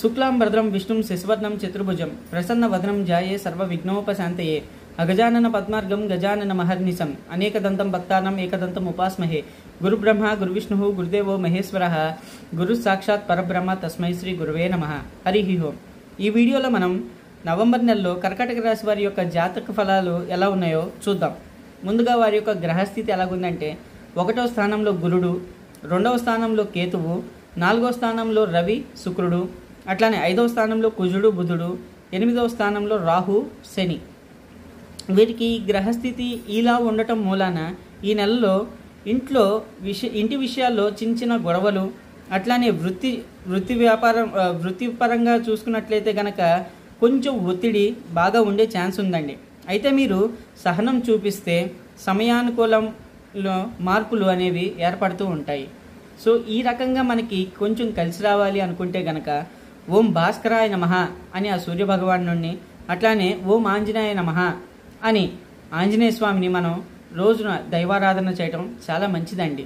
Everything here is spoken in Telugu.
శుక్లాం భద్రం విష్ణుం శశివర్ణం చతుర్భుజం ప్రసన్నవదనం ధ్యాయే సర్వవిఘ్నోపశాంతయే అగజానన పద్మార్గం గజానన మహర్నిశం అనేకదంతం భక్తానం ఏకదంతం ఉపాస్మహే గురుబ్రహ్మ గురువిష్ణు గురుదేవో మహేశ్వర గురు సాక్షాత్ పరబ్రహ్మ తస్మై శ్రీ గురువే నమః. హరి ఓం. ఈ వీడియోలో మనం నవంబర్ నెలలో కర్కాటక రాశి వారి యొక్క జాతక ఫలాలు ఎలా ఉన్నాయో చూద్దాం. ముందుగా వారి యొక్క గ్రహస్థితి ఎలాగుందంటే 1వ స్థానంలో గురుడు, 2వ స్థానంలో కేతువు, 4వ స్థానంలో రవి శుక్రుడు, అట్లానే 5వ స్థానంలో కుజుడు బుధుడు, 8వ స్థానంలో రాహు శని. వీరికి గ్రహస్థితి ఇలా ఉండటం మూలాన ఈ నెలలో ఇంటి విషయాల్లో చిన్న చిన్న గొడవలు, అట్లానే వృత్తిపరంగా చూసుకున్నట్లయితే కనుక కొంచెం ఒత్తిడి బాగా ఉండే ఛాన్స్ ఉందండి. అయితే మీరు సహనం చూపిస్తే సమయానుకూలంలో మార్పులు అనేవి ఏర్పడుతూ ఉంటాయి. సో ఈ రకంగా మనకి కొంచెం కలిసి రావాలి అనుకుంటే గనక ఓం భాస్కరాయ నమః అని ఆ సూర్యభగవాను నుండి, అట్లానే ఓం ఆంజనేయ నమః అని ఆంజనేయ స్వామిని మనం రోజున దైవారాధన చేయటం చాలా మంచిదండి.